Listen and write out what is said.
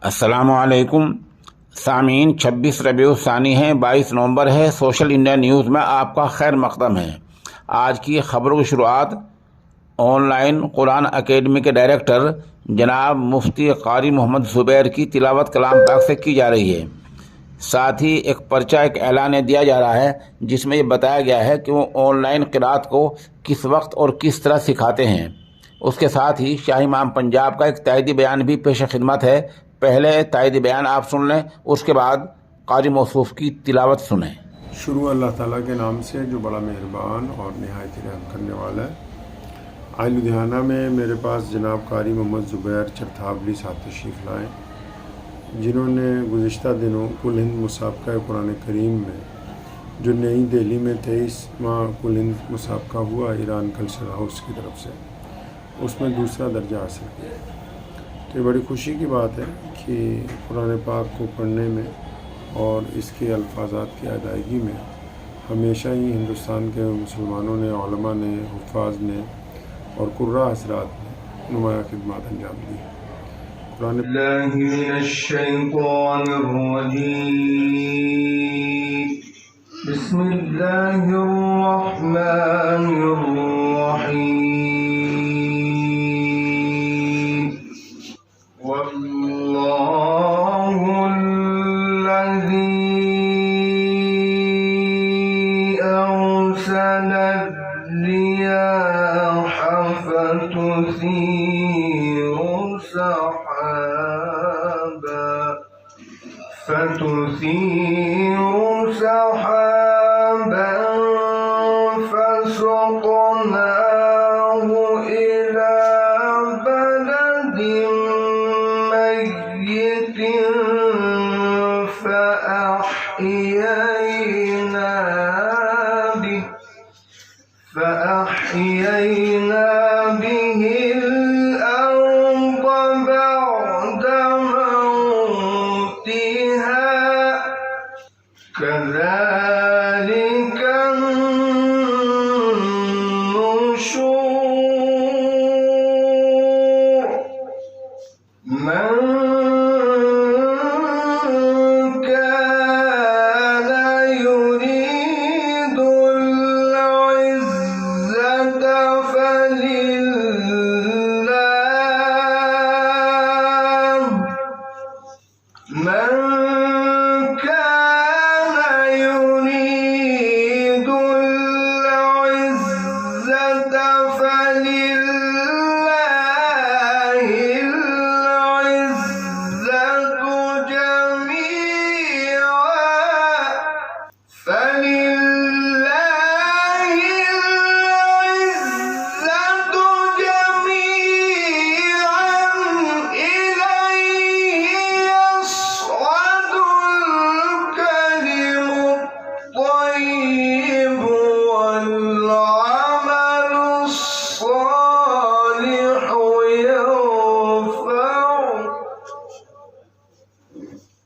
السلام علیکم سامعین، 26 ربیع الثانی ہے، 22 نومبر ہے۔ سوشل انڈیا نیوز میں آپ کا خیر مقدم ہے۔ آج کی خبروں کی شروعات آن لائن قرآن اکیڈمی کے ڈائریکٹر جناب مفتی قاری محمد زبیر کی تلاوت کلام پاک سے کی جا رہی ہے۔ ساتھ ہی ایک اعلان دیا جا رہا ہے جس میں یہ بتایا گیا ہے کہ وہ آن لائن قرات کو کس وقت اور کس طرح سکھاتے ہیں۔ اس کے ساتھ ہی شاہی امام پنجاب کا ایک تائیدی بیان بھی پیش خدمت ہے۔ پہلے تائیدی بیان آپ سن لیں، اس کے بعد قاری موصوف کی تلاوت سنیں۔ شروع اللہ تعالیٰ کے نام سے جو بڑا مہربان اور نہایت رحم کرنے والا ہے۔ آج لدھیانہ میں میرے پاس جناب قاری محمد زبیر چرتھاولی صاحب تشریف لائے، جنہوں نے گزشتہ دنوں کل ہند مسابقہ قرآن کریم میں جو نئی دہلی میں 23واں کل ہند مسابقہ ہوا ایران کلچرل ہاؤس کی طرف سے، اس میں دوسرا درجہ حاصل کیا۔ تو یہ بڑی خوشی کی بات ہے کہ قرآن پاک کو پڑھنے میں اور اس کے الفاظات کی ادائیگی میں ہمیشہ ہی ہندوستان کے مسلمانوں نے، علماء نے، حفاظ نے اور قراء حضرات نے نمایاں خدمات انجام دی۔ قرآن اللہ من الشیطان الرجیم، بسم اللہ الرحمن الرحیم، واللہ الذی ارسل الریاح فتثیر سحابا فسقناه إلى بلد ميت فأحيينا به الأرض بعد موتها كذلك النشور من كان يريد العزة فلله من